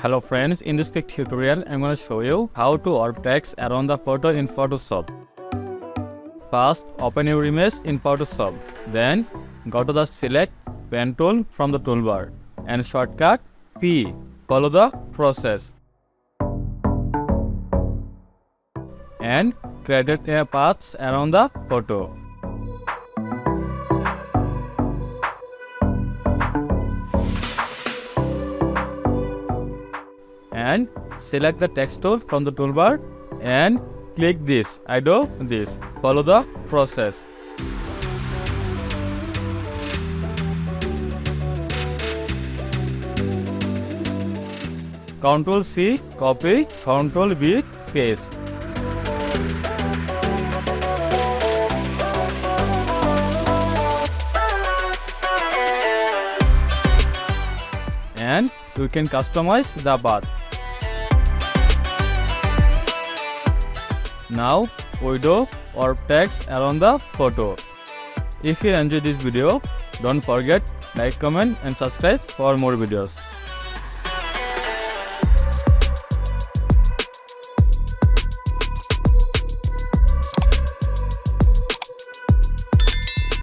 Hello friends, in this quick tutorial I'm going to show you how to warp text around the photo in Photoshop. First, open your image in Photoshop. Then go to the select pen tool from the toolbar and shortcut P. Follow the process and create a path around the photo. And select the text tool from the toolbar and click this. I do this. Follow the process. Ctrl C, copy, Ctrl V, paste. And you can customize the path. Now we do warp text around the photo. If you enjoyed this video, don't forget like, comment and subscribe for more videos.